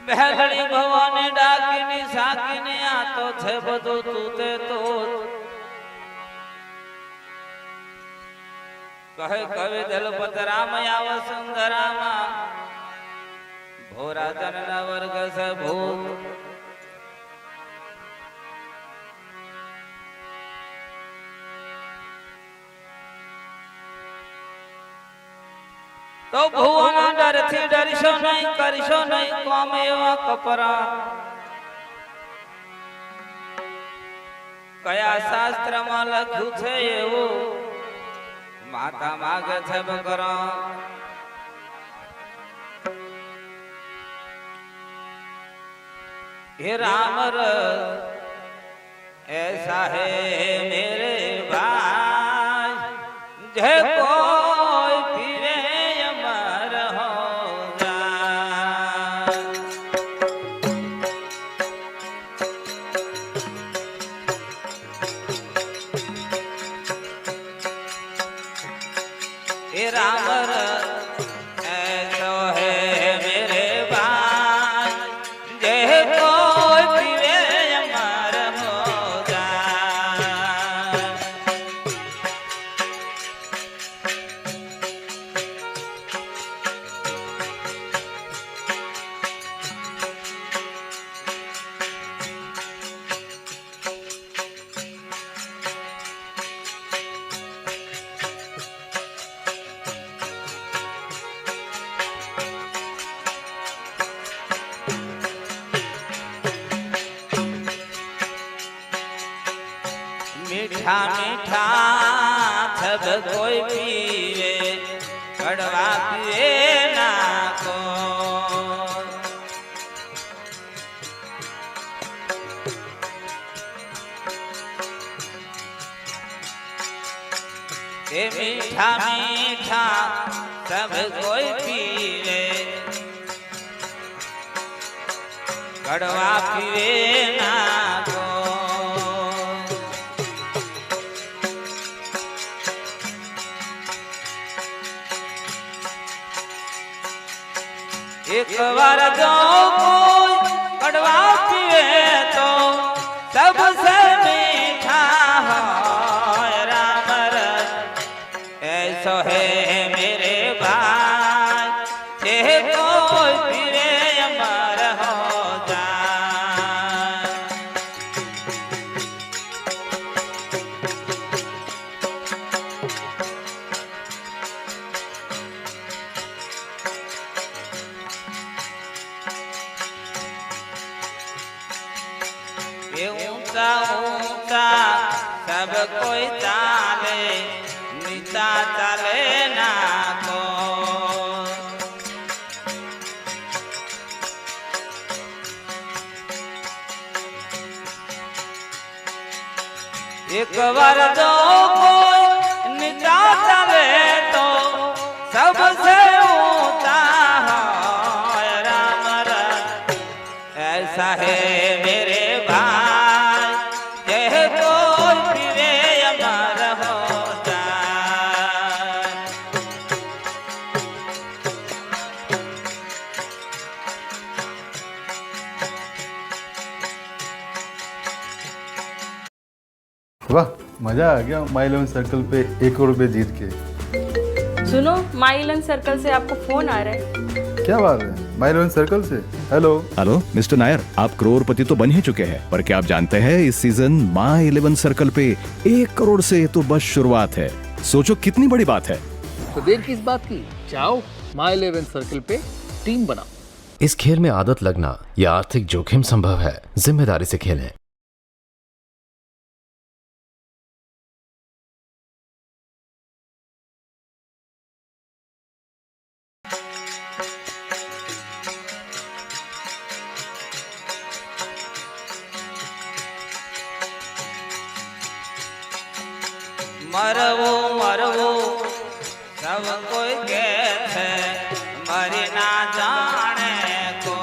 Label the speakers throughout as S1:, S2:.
S1: બેહલડી ભવાની ડાકીની સાકીની આ તો છે બધું તું તે તો કહે કવિ દલપત રામ આવ સુંદરામાં ભોરા જનના વર્ગ સે ભૂત तो भुवना डर थी डरशो नहीं करशो नहीं कौम एवा कपरा कया शास्त्र में लख्यु छे एवो माता मागे छे बकरा हे राम रस ऐसा है मेरे भाई जय कोई फिरे अमर हो जाए। हे राम रस ऐसा है मेरे भाई जय कोई फिरे अमर हो जाए। मीठा मीठा सब कोई पीवे कड़वा पिए ना को ये मीठा मीठा सब कोई पीवे कड़वा पिए ना को एक बार जो कोई कड़वा पिए तो सबसे मीठा हो राम रस ऐसो है मेरे भाई ये कोई पिए अमर हो जाए। ये ऊंचा ऊंचा सब कोई चाले नीचा चले ना को एक बार जो कोई नीचा चले तो सबसे ऊंचा हो राम रस ऐसा है मेरे भाई जय कोई फिरे अमर हो जाए।
S2: वाह मजा आ गया माई 11 सर्कल पे 1 करोड़ रुपए जीत के।
S3: सुनो माई 11 सर्कल से आपको फोन आ रहा है।
S2: क्या बात है माई 11 सर्कल से? हेलो
S4: हेलो मिस्टर नायर, आप करोड़पति तो बन ही चुके हैं, पर क्या आप जानते हैं इस सीजन माई 11 सर्कल पे 1 करोड़ से तो बस शुरुआत है। सोचो कितनी बड़ी बात है।
S5: तो देर किस बात की, जाओ माई 11 सर्कल पे टीम बनाओ।
S6: इस खेल में आदत लगना या आर्थिक जोखिम संभव है, जिम्मेदारी से खेलें।
S1: मरवो मरवो सब कोई कहते मरी ना जाने को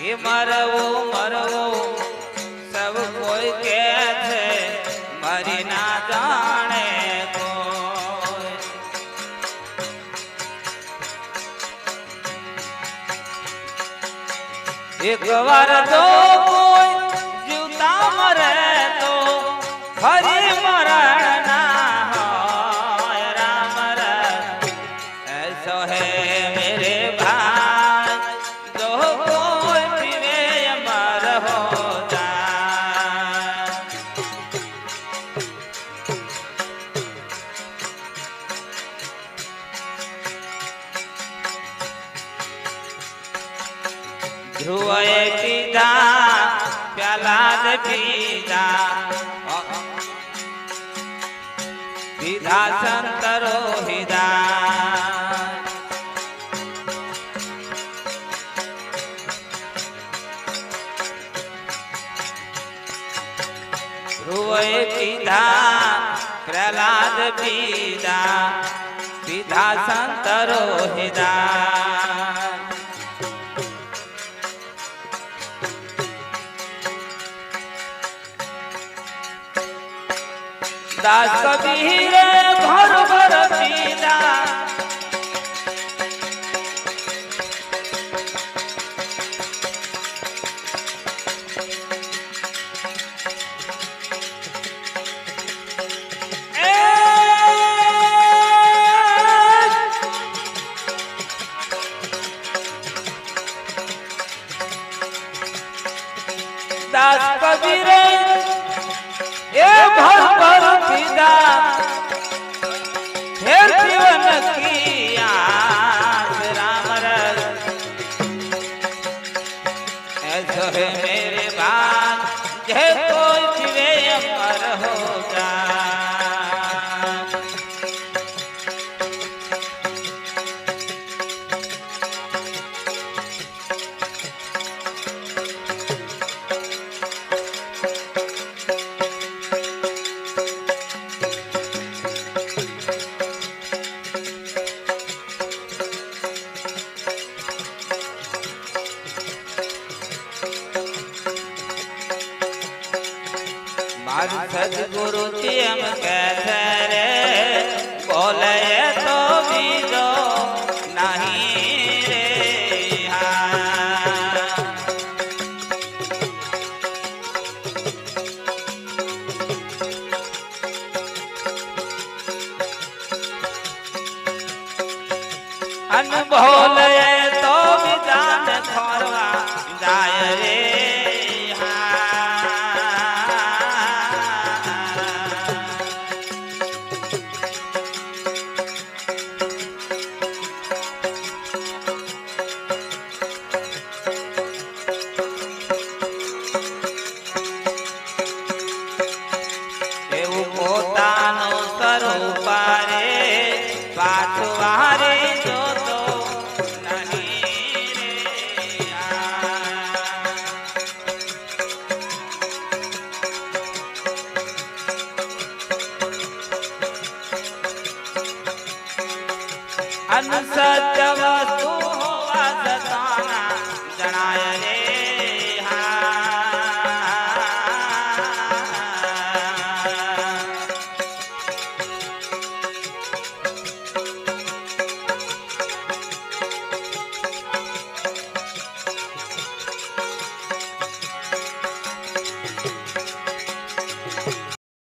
S1: ये मरवो मरवो सब कोई कहते मरी ना जाने એક વાર જો કોઈ જીવતા મરે તો ફરી મરણ ના હોય રામ રસ ऐसो है मेरे भाई जो कोई पीवे अमर हो जाए। ध्रुवे पीधा प्याला दे पीधा संतरो हिदा ध्रुवे पीधा प्रहलाद पीधा संतरो हिदा दास कबीर घर घर पीदा दास कबीर ये भर भर पीदा फिर जीवन की आस राम रस ऐसो है मेरे बात जय कोई जीवे अमर हो जाए। सदगुरु जी हम कैसे रे बोले तो भी दो नहीं रे अनबोले तो भी दान खोरवा जाय रे पाछवारे जो तो नहीं रे अनसत्य वस्तु होवा सताना जनाय रे